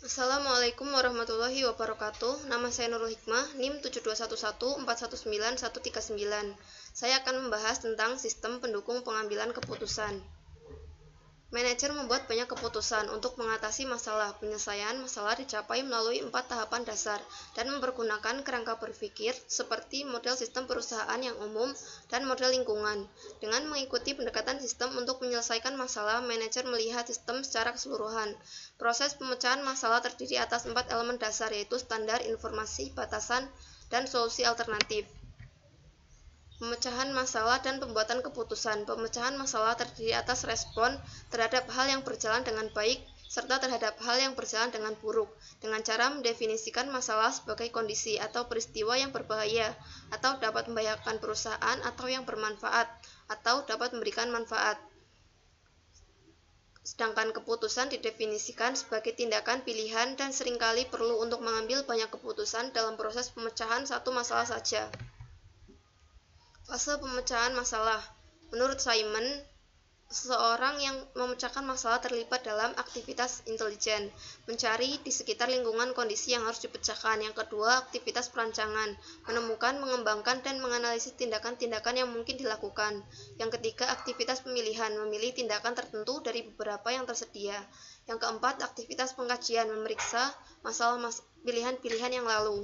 Assalamualaikum warahmatullahi wabarakatuh. Nama saya Nurul Hikmah, NIM 7211411939. Saya akan membahas tentang sistem pendukung pengambilan keputusan. Manajer membuat banyak keputusan untuk mengatasi masalah. Penyelesaian masalah dicapai melalui 4 tahapan dasar dan mempergunakan kerangka berpikir seperti model sistem perusahaan yang umum dan model lingkungan. Dengan mengikuti pendekatan sistem untuk menyelesaikan masalah, manajer melihat sistem secara keseluruhan. Proses pemecahan masalah terdiri atas 4 elemen dasar, yaitu standar, informasi, batasan, dan solusi alternatif. Pemecahan masalah dan pembuatan keputusan. Pemecahan masalah terdiri atas respon terhadap hal yang berjalan dengan baik serta terhadap hal yang berjalan dengan buruk, dengan cara mendefinisikan masalah sebagai kondisi atau peristiwa yang berbahaya, atau dapat membahayakan perusahaan, atau yang bermanfaat, atau dapat memberikan manfaat. Sedangkan keputusan didefinisikan sebagai tindakan pilihan dan seringkali perlu untuk mengambil banyak keputusan dalam proses pemecahan satu masalah saja. Fase pemecahan masalah. Menurut Simon, seseorang yang memecahkan masalah terlibat dalam aktivitas intelijen, mencari di sekitar lingkungan kondisi yang harus dipecahkan. Yang kedua, aktivitas perancangan, menemukan, mengembangkan, dan menganalisis tindakan-tindakan yang mungkin dilakukan. Yang ketiga, aktivitas pemilihan, memilih tindakan tertentu dari beberapa yang tersedia. Yang keempat, aktivitas pengkajian, memeriksa masalah pilihan-pilihan yang lalu.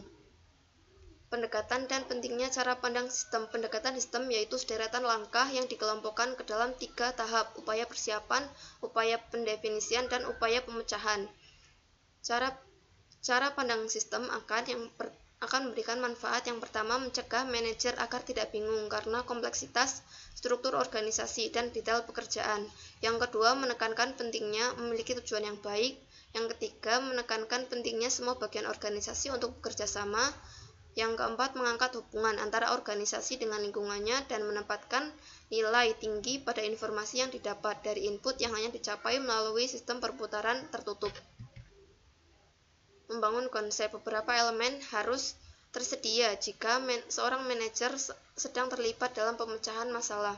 Pendekatan dan pentingnya cara pandang sistem. Pendekatan sistem yaitu sederetan langkah yang dikelompokkan ke dalam 3 tahap: upaya persiapan, upaya pendefinisian, dan upaya pemecahan. Cara pandang sistem akan memberikan manfaat. Yang pertama, mencegah manajer agar tidak bingung karena kompleksitas struktur organisasi dan detail pekerjaan. Yang kedua, menekankan pentingnya memiliki tujuan yang baik. Yang ketiga, menekankan pentingnya semua bagian organisasi untuk bekerja sama. Yang keempat, mengangkat hubungan antara organisasi dengan lingkungannya dan menempatkan nilai tinggi pada informasi yang didapat dari input yang hanya dicapai melalui sistem perputaran tertutup. Membangun konsep. Beberapa elemen harus tersedia jika seorang manajer sedang terlibat dalam pemecahan masalah.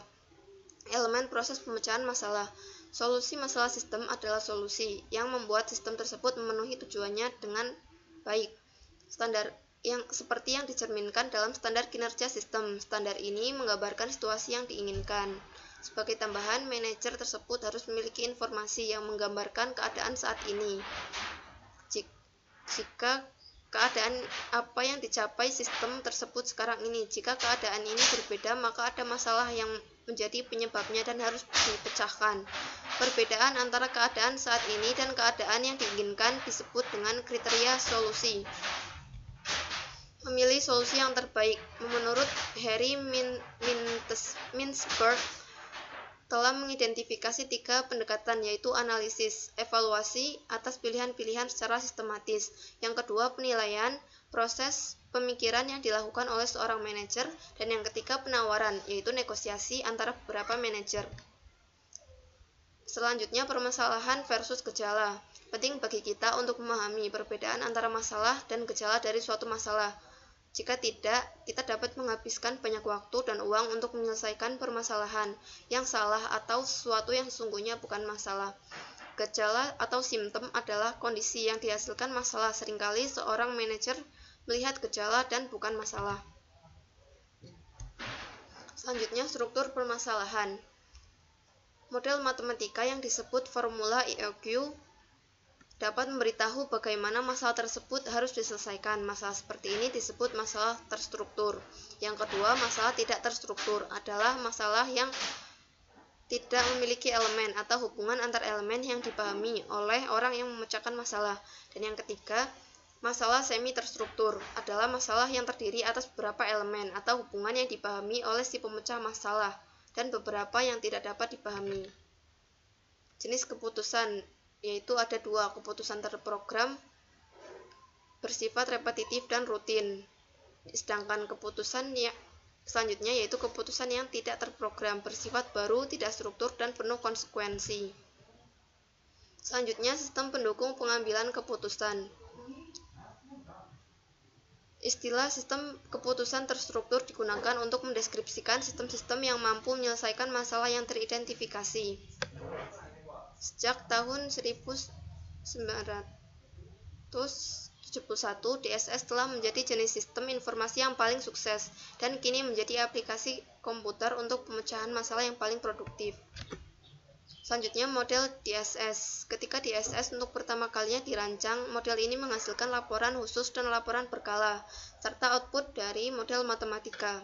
Elemen proses pemecahan masalah. Solusi masalah sistem adalah solusi yang membuat sistem tersebut memenuhi tujuannya dengan baik. Standar seperti yang dicerminkan dalam standar kinerja sistem. Standar ini menggambarkan situasi yang diinginkan. Sebagai tambahan, manajer tersebut harus memiliki informasi yang menggambarkan keadaan saat ini. Jika keadaan apa yang dicapai sistem tersebut sekarang ini, jika keadaan ini berbeda, maka ada masalah yang menjadi penyebabnya dan harus dipecahkan. Perbedaan antara keadaan saat ini dan keadaan yang diinginkan disebut dengan kriteria solusi. Memilih solusi yang terbaik. Menurut Harry Mintzberg telah mengidentifikasi 3 pendekatan, yaitu analisis, evaluasi atas pilihan-pilihan secara sistematis. Yang kedua, penilaian, proses pemikiran yang dilakukan oleh seorang manajer. Dan yang ketiga, penawaran, yaitu negosiasi antara beberapa manajer. Selanjutnya, permasalahan versus gejala. Penting bagi kita untuk memahami perbedaan antara masalah dan gejala dari suatu masalah. Jika tidak, kita dapat menghabiskan banyak waktu dan uang untuk menyelesaikan permasalahan yang salah atau sesuatu yang sesungguhnya bukan masalah. Gejala atau simptom adalah kondisi yang dihasilkan masalah. Seringkali seorang manajer melihat gejala dan bukan masalah. Selanjutnya, struktur permasalahan. Model matematika yang disebut formula IOQ dapat memberitahu bagaimana masalah tersebut harus diselesaikan. Masalah seperti ini disebut masalah terstruktur. Yang kedua, masalah tidak terstruktur adalah masalah yang tidak memiliki elemen atau hubungan antar elemen yang dipahami oleh orang yang memecahkan masalah. Dan yang ketiga, masalah semi terstruktur adalah masalah yang terdiri atas beberapa elemen atau hubungan yang dipahami oleh si pemecah masalah dan beberapa yang tidak dapat dipahami. Jenis keputusan yaitu ada 2, keputusan terprogram bersifat repetitif dan rutin. Sedangkan keputusan selanjutnya yaitu keputusan yang tidak terprogram bersifat baru, tidak struktur, dan penuh konsekuensi. Selanjutnya, sistem pendukung pengambilan keputusan. Istilah sistem keputusan terstruktur digunakan untuk mendeskripsikan sistem-sistem yang mampu menyelesaikan masalah yang teridentifikasi. Sejak tahun 1900 DSS telah menjadi jenis sistem informasi yang paling sukses dan kini menjadi aplikasi komputer untuk pemecahan masalah yang paling produktif. Selanjutnya, model DSS. Ketika DSS untuk pertama kalinya dirancang, model ini menghasilkan laporan khusus dan laporan berkala, serta output dari model matematika.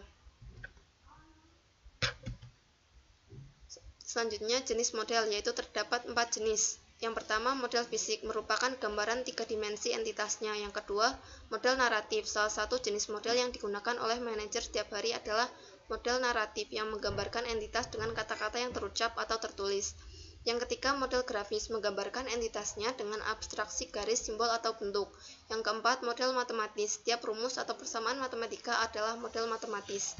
Selanjutnya, jenis model, yaitu terdapat 4 jenis. Yang pertama, model fisik, merupakan gambaran 3 dimensi entitasnya. Yang kedua, model naratif. Salah satu jenis model yang digunakan oleh manajer setiap hari adalah model naratif yang menggambarkan entitas dengan kata-kata yang terucap atau tertulis. Yang ketiga, model grafis, menggambarkan entitasnya dengan abstraksi garis, simbol, atau bentuk. Yang keempat, model matematis. Setiap rumus atau persamaan matematika adalah model matematis.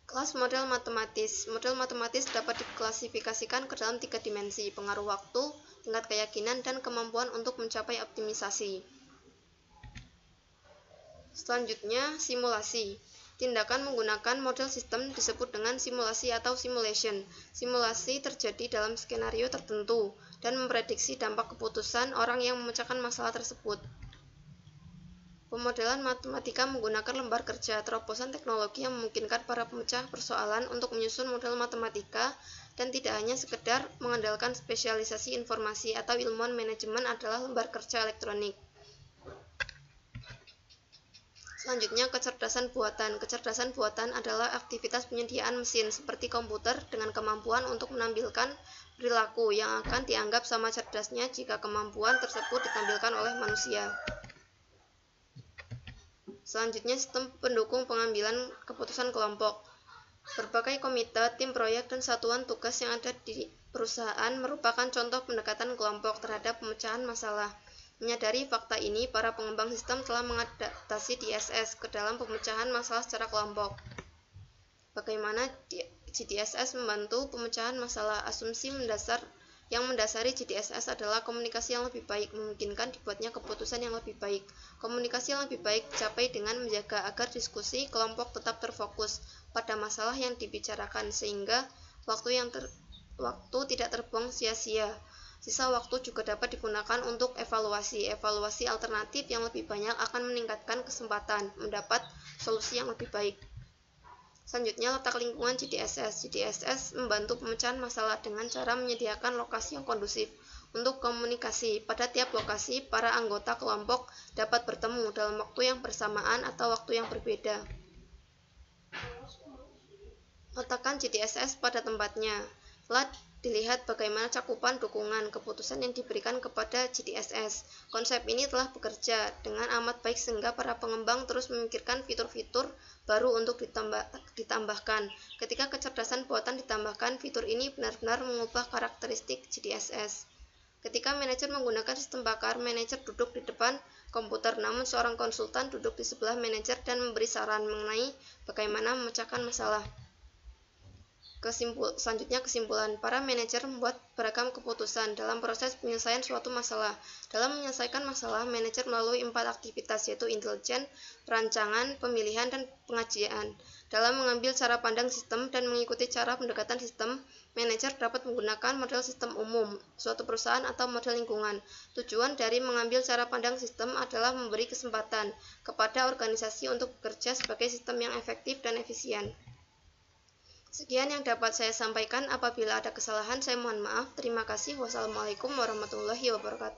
Kelas model matematis. Model matematis dapat diklasifikasikan ke dalam 3 dimensi, pengaruh waktu, tingkat keyakinan, dan kemampuan untuk mencapai optimisasi. Selanjutnya, simulasi. Tindakan menggunakan model sistem disebut dengan simulasi atau simulation. Simulasi terjadi dalam skenario tertentu dan memprediksi dampak keputusan orang yang memecahkan masalah tersebut. Pemodelan matematika menggunakan lembar kerja, terobosan teknologi yang memungkinkan para pemecah persoalan untuk menyusun model matematika dan tidak hanya sekedar mengandalkan spesialisasi informasi atau ilmuwan manajemen adalah lembar kerja elektronik. Selanjutnya, kecerdasan buatan. Kecerdasan buatan adalah aktivitas penyediaan mesin seperti komputer dengan kemampuan untuk menampilkan perilaku yang akan dianggap sama cerdasnya jika kemampuan tersebut ditampilkan oleh manusia. Selanjutnya, sistem pendukung pengambilan keputusan kelompok. Berbagai komite, tim proyek, dan satuan tugas yang ada di perusahaan merupakan contoh pendekatan kelompok terhadap pemecahan masalah. Menyadari fakta ini, para pengembang sistem telah mengadaptasi DSS ke dalam pemecahan masalah secara kelompok. Bagaimana GDSS membantu pemecahan masalah? Asumsi yang mendasari GDSS adalah komunikasi yang lebih baik, memungkinkan dibuatnya keputusan yang lebih baik. Komunikasi yang lebih baik dicapai dengan menjaga agar diskusi kelompok tetap terfokus pada masalah yang dibicarakan, sehingga waktu tidak terbuang sia-sia. Sisa waktu juga dapat digunakan untuk evaluasi. Evaluasi alternatif yang lebih banyak akan meningkatkan kesempatan mendapat solusi yang lebih baik. Selanjutnya, letak lingkungan GDSS. GDSS membantu pemecahan masalah dengan cara menyediakan lokasi yang kondusif untuk komunikasi. Pada tiap lokasi, para anggota kelompok dapat bertemu dalam waktu yang bersamaan atau waktu yang berbeda. Letakkan GDSS pada tempatnya. Telah dilihat bagaimana cakupan dukungan keputusan yang diberikan kepada GDSS. Konsep ini telah bekerja dengan amat baik sehingga para pengembang terus memikirkan fitur-fitur baru untuk ditambahkan. Ketika kecerdasan buatan ditambahkan, fitur ini benar-benar mengubah karakteristik GDSS. Ketika manajer menggunakan sistem bakar, manajer duduk di depan komputer, namun seorang konsultan duduk di sebelah manajer dan memberi saran mengenai bagaimana memecahkan masalah. Selanjutnya, kesimpulan. Para manajer membuat beragam keputusan dalam proses penyelesaian suatu masalah. Dalam menyelesaikan masalah, manajer melalui 4 aktivitas, yaitu intelijen, perancangan, pemilihan, dan pengajian. Dalam mengambil cara pandang sistem dan mengikuti cara pendekatan sistem, manajer dapat menggunakan model sistem umum, suatu perusahaan, atau model lingkungan. Tujuan dari mengambil cara pandang sistem adalah memberi kesempatan kepada organisasi untuk bekerja sebagai sistem yang efektif dan efisien. Sekian yang dapat saya sampaikan. Apabila ada kesalahan, saya mohon maaf. Terima kasih. Wassalamualaikum warahmatullahi wabarakatuh.